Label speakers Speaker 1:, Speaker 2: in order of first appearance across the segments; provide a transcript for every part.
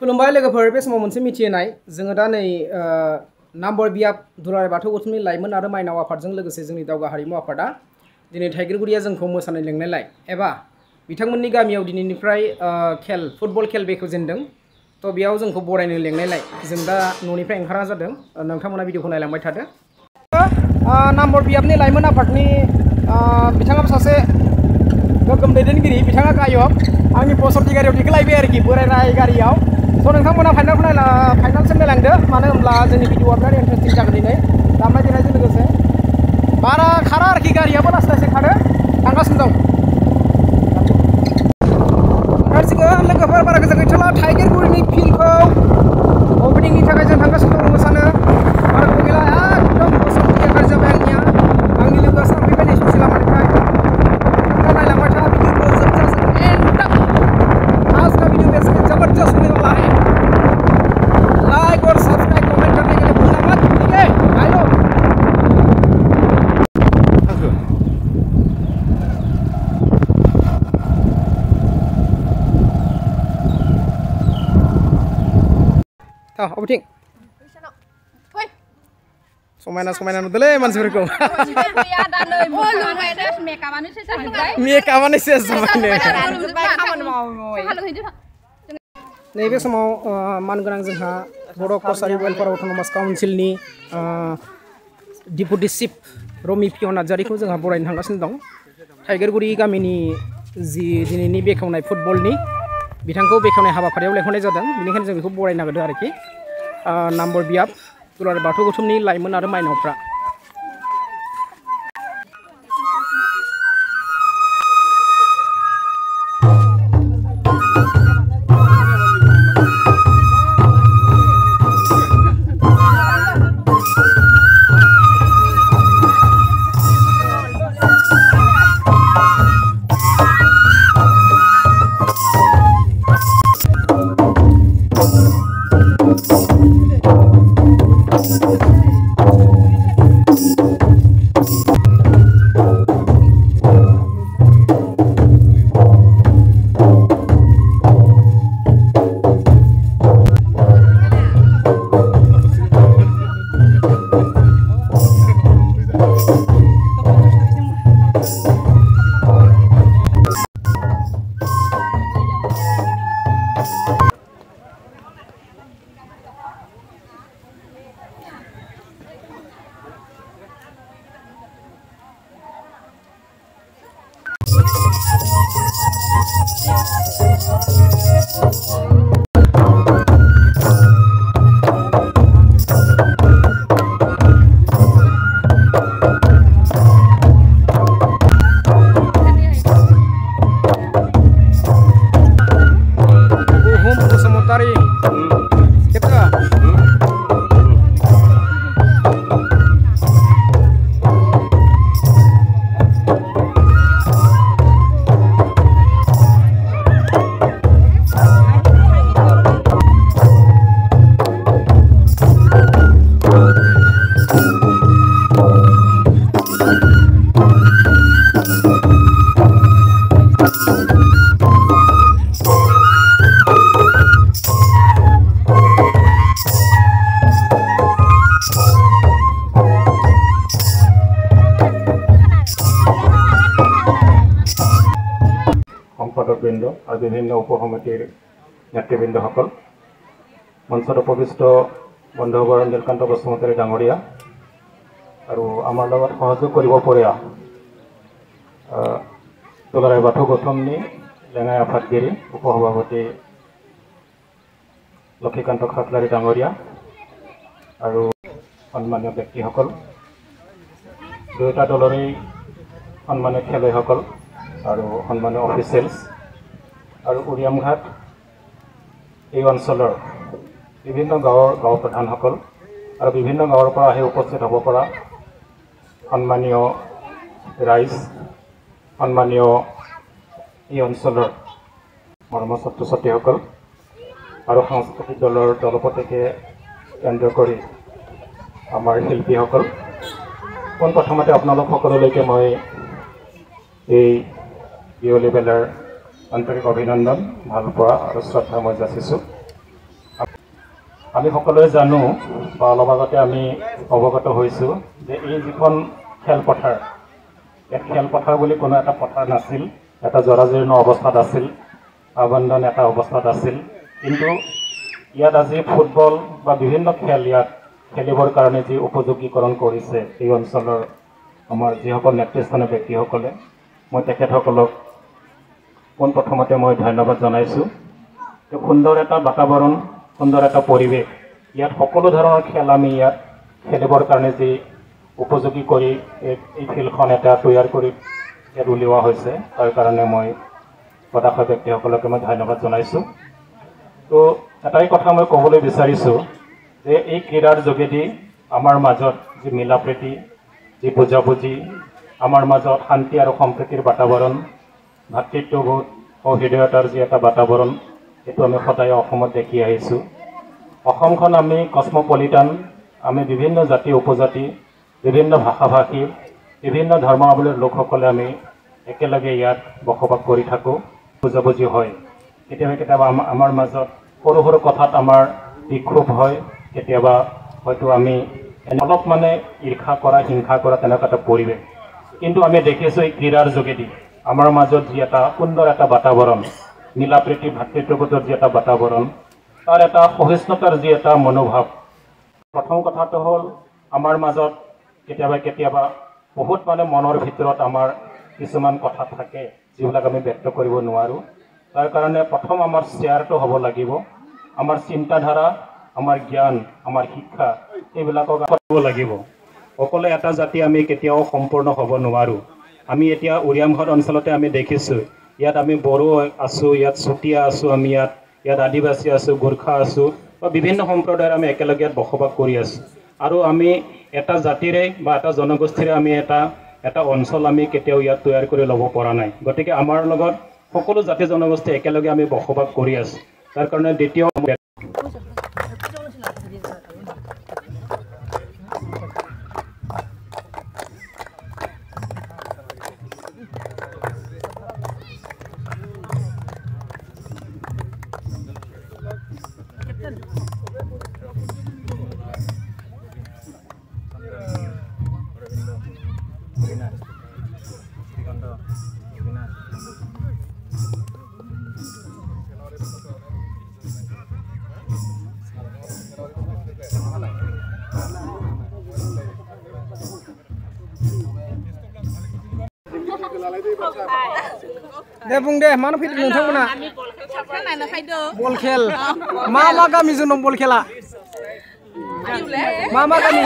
Speaker 1: खुलुमबाय लोगोफोर बे समाव मोनसे मिथिनाय जोङो दा नै नाम्बर बियाब दुलाराय बाथौ गौथुमनि लाइमोन आरो माइनाव आफादजों लोगोसे जोंनि दावगा हारिमु आफादा दिनै थाइगिरगुरिया जोंखौ मोसानो लेंनायलाय एबा बिथांमोननि गामियाव दिनैनिफ्राय खेल फुटबल खेल बेखेवजेनदों तो बेयाव जोंखौ बरायनो लेंनायलाय जों दा न'निफ्राय ओंखारना जादों नोंथांमोना भिडिअखौ नायलांबाय थादो नाम्बर बियाबनि लाइमोन आफादनि बिथाङाबो सासे गोगोम दैदेनगिरि बिथाङा गायक आंनि पसरनि गारियाव दिखोलायबाय आरोखि बोरायनाय गारियाव स' नोंथांमोना फाइनालसिम नायलांदो मानो होनब्ला जोंनि भिडिअआ बिराद इन्टारेस्टिं जागोन दिनै दामनाय देनायजों लोगोसे बारा खारा आरोखि गारियाबो लासै लासै खारो थांगासिनो दं ओंखारसिगोन लोगोफोर बारा गोजान गैथ'ला थाइगिरगुरिनि फिल्डखौ अपेनिंनि थाखाय जों थांगासिनो दं मोसानो बारा गोबाव गैला एकदम पसरनि गारि जाबाय आंनिया आंनि लोगोआ साफैबाय नै ससे लामानिफ्राय नायलांबाय था भिडिअखौ जोबजासिम आज का वीडियो वैसे जबरदस्त होने वाला है लाइक और सब्सक्राइब कमेंट करने के लिए भूलना मत ठीक है आइलो था अबथिं समायना नुदोंलै मानसिफोरखौ मेकआपानो सेस जाबाय नैबे समाव मानगोनां जोंहा बर' कसारि वेलफेयार अट'नमास काउन्सिलनि डिपुटि चिफ रमि पिय नार्जारिखौ जोंहा बरायनो थांगासिनो दं थाइगिरगुरि गामिनि जि दिनैनि बेखेवनाय फुटबलनि बिथांखौ बेखेवनाय हाबाफारियाव लेंहरनाय जादों बेनिखायनो जों बेखौ बरायनो नागिरदों आरोखि नाम्बर बियाब दुलाराय बाथौ गौथुमनि लाइमोन आरो माइनावफ्रा
Speaker 2: সম্পাদকবৃন্দ আৰু বিভিন্ন উপসমিতিৰ নেতৃবৃন্দসকল মঞ্চত উপবিষ্ট বন্ধুবৰ নীলকান্ত বসুমতাৰী ডাঙৰীয়া আৰু আমাৰ লগত সহযোগ কৰিব পৰা দুলাৰায় বাথৌ গৌথুমনি লেঙাই আফাদগিৰি উপসভাপতি লক্ষীকান্ত খাটলাৰী ডাঙৰীয়া আৰু সন্মানীয় ব্যক্তিসকল দুয়োটা দলৰে সন্মানীয় খেলুৱৈসকল আৰু সন্মানীয় অফিচিয়েলছ আৰু উৰিয়ামঘাট এই অঞ্চলৰ বিভিন্ন গাঁও প্ৰধানসকল আৰু বিভিন্ন গাঁৱৰ পৰা আহি উপস্থিত হ'ব পৰা সন্মানীয় ৰাইজ সন্মানীয় এই অঞ্চলৰ মৰম ছাত্ৰ ছাত্ৰীসকল আৰু সাংস্কৃতিক দলৰ দলপতিকে কেন্দ্ৰ কৰি আমাৰ শিল্পীসকল পোনপ্ৰথমতে আপোনালোক সকলোলৈকে মই এই বিয়লি বেলাৰ আন্তৰিক অভিনন্দন ভালপোৱা আৰু শ্ৰদ্ধা মই যাচিছোঁ আমি সকলোৱে জানো বা অলপ আগতে আমি অৱগত হৈছোঁ যে এই যিখন খেলপথাৰ, এই খেলপথাৰ বুলি কোনো এটা পথাৰ নাছিল, এটা জৰাজীৰ্ণ অৱস্থাত আছিল, আবন্ধন এটা অৱস্থাত আছিল। কিন্তু ইয়াত আজি ফুটবল বা বিভিন্ন খেল ইয়াত খেলিবৰ কাৰণে যি উপযোগীকৰণ কৰিছে এই অঞ্চলৰ আমাৰ যিসকল নেতৃস্থানীয় ব্যক্তিসকলে, মই তেখেতসকলক পোনপ্ৰথমতে মই ধন্যবাদ জনাইছোঁ। সুন্দৰ এটা বাতাবৰণ, সুন্দৰ এটা পৰিৱেশ, ইয়াত সকলো ধৰণৰ খেল আমি ইয়াত খেলিবৰ কাৰণে যি উপযোগী কৰি এই ফিল্ডখন এটা তৈয়াৰ কৰি ইয়াত উলিওৱা হৈছে, তাৰ কাৰণে মই প্ৰদাশক ব্যক্তিসকলকে মই ধন্যবাদ জনাইছোঁ। তো এটাই কথা মই ক'বলৈ বিচাৰিছোঁ যে এই ক্ৰীড়াৰ যোগেদি আমাৰ মাজত যি মিলা প্ৰীতি, যি বুজাবুজি, আমাৰ মাজত শান্তি আৰু সম্প্ৰীতিৰ বাতাবৰণ, ভাতৃত্ববোধ, সহৃদয়তাৰ যি এটা বাতাবৰণ, এইটো আমি সদায় অসমত দেখি আহিছোঁ। অসমখন আমি কসমপলিটান, আমি বিভিন্ন জাতি উপজাতি, বিভিন্ন ভাষা ভাষী, বিভিন্ন ধৰ্মাৱলম্বীৰ লোকসকলে আমি একেলগে ইয়াত বসবাস কৰি থাকোঁ, বুজাবুজি হয়। কেতিয়াবা কেতিয়াবা আমাৰ মাজত সৰু সৰু কথাত আমাৰ বিক্ষোভ হয়, কেতিয়াবা হয়তো আমি অলপ মানে ঈৰ্ষা কৰা, হিংসা কৰা তেনেকুৱা এটা পৰিৱেশ। কিন্তু আমি দেখিছোঁ এই ক্ৰীড়াৰ যোগেদি আমাৰ মাজত যি এটা সুন্দৰ এটা বাতাবৰণ, মিলা প্ৰীতি ভাতৃত্ববোধৰ যি এটা বাতাবৰণ, তাৰ এটা সহিষ্ণুতাৰ যি এটা মনোভাৱ। প্ৰথম কথাটো হ'ল আমাৰ মাজত কেতিয়াবা কেতিয়াবা বহুত মানে মনৰ ভিতৰত আমাৰ কিছুমান কথা থাকে যিবিলাক আমি ব্যক্ত কৰিব নোৱাৰোঁ। তাৰ কাৰণে প্ৰথম আমাৰ শ্বেয়াৰটো হ'ব লাগিব, আমাৰ চিন্তাধাৰা, আমাৰ জ্ঞান, আমাৰ শিক্ষা, এইবিলাকক কৰিব লাগিব। অকলে এটা জাতি আমি কেতিয়াও সম্পূৰ্ণ হ'ব নোৱাৰোঁ। আমি এতিয়া উৰিয়ামঘাট অঞ্চলতে আমি দেখিছোঁ, ইয়াত আমি বড়ো আছোঁ, ইয়াত চুতীয়া আছোঁ, আমি ইয়াত আদিবাসী আছোঁ, গোৰ্খা আছোঁ, বা বিভিন্ন সম্প্ৰদায়ৰ আমি একেলগে ইয়াত বসবাস কৰি আছোঁ। আৰু আমি এটা জাতিৰে বা এটা জনগোষ্ঠীৰে আমি এটা অঞ্চল আমি কেতিয়াও ইয়াত তৈয়াৰ কৰি ল'ব পৰা নাই। গতিকে আমাৰ লগত সকলো জাতি জনগোষ্ঠী একেলগে আমি বসবাস কৰি আছোঁ। তাৰ কাৰণে দ্বিতীয়
Speaker 1: दे बुं दे मानो फैदों नोंथांमोना बल खेल मा गामिजों दं बल खेला मा गामि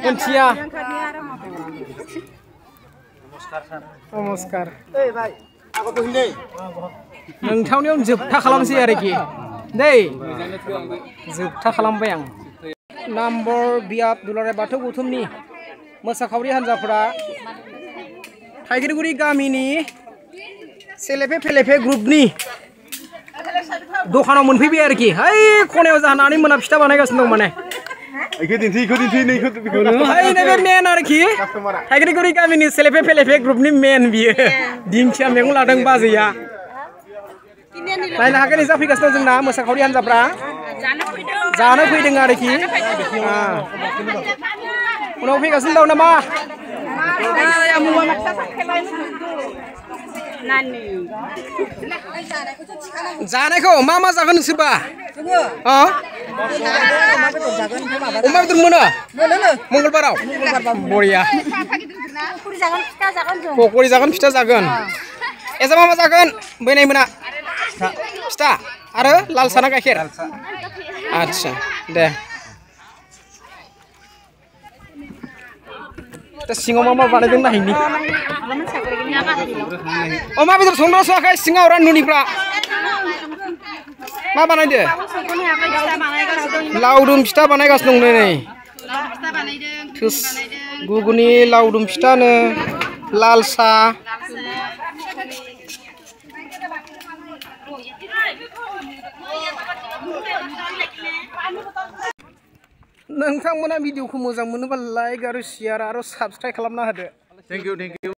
Speaker 1: मोनथिया नमस्कार नोंथांनियाव जोबथा खालामसै आरोखि दै जोबथा खालामबाय आं नाम्बर बियाब दुलाराय बाथौ गौथुमनि मोसाखावरि हान्जाफोरा थाइगिरगुरि गामिनि सेलेफे फेलेफे ग्रुपनि दखानाव मोनफैबाय आरोखि है खनायाव जानानै मोना फिथा बानायगासिनो दं माने नैबे मेन आरोखि थाइगिरगुरि गामिनि सेलेफे फेलेफे ग्रुपनि मेन बियो दिंखिया मैगं लादों बाजैया नायनो हागोन जाफैगासिनो दं जोंना मोसाखावरि हान्जाफ्रा जानो फैदों आरोखि उनाव फैगासिनो दं नामा जानायखौ मा जागोन नोंसोरबा अमा बेदर मोनो मंगलबाराव बरिया पकरि जागोन फिथा जागोन एजा मा जागोन बैनाय मोना फिथा आरो लाल साना गाइखेर अच्छा दे सिङाव मा बानायदों नायनि अमा बेदर संग्रा सुवाखै सिङाव रान्नुनिफ्रा मा बानायदो लावदुम फिथा बानायगासिनो दं नै गुगुनि लावदुम फिथानो लाल सा नोंथांमोना भिडिअखौ मोजां मोनोबा लाइक आरो शेयार आरो साबस्क्राइब खालामना होदो। Thank you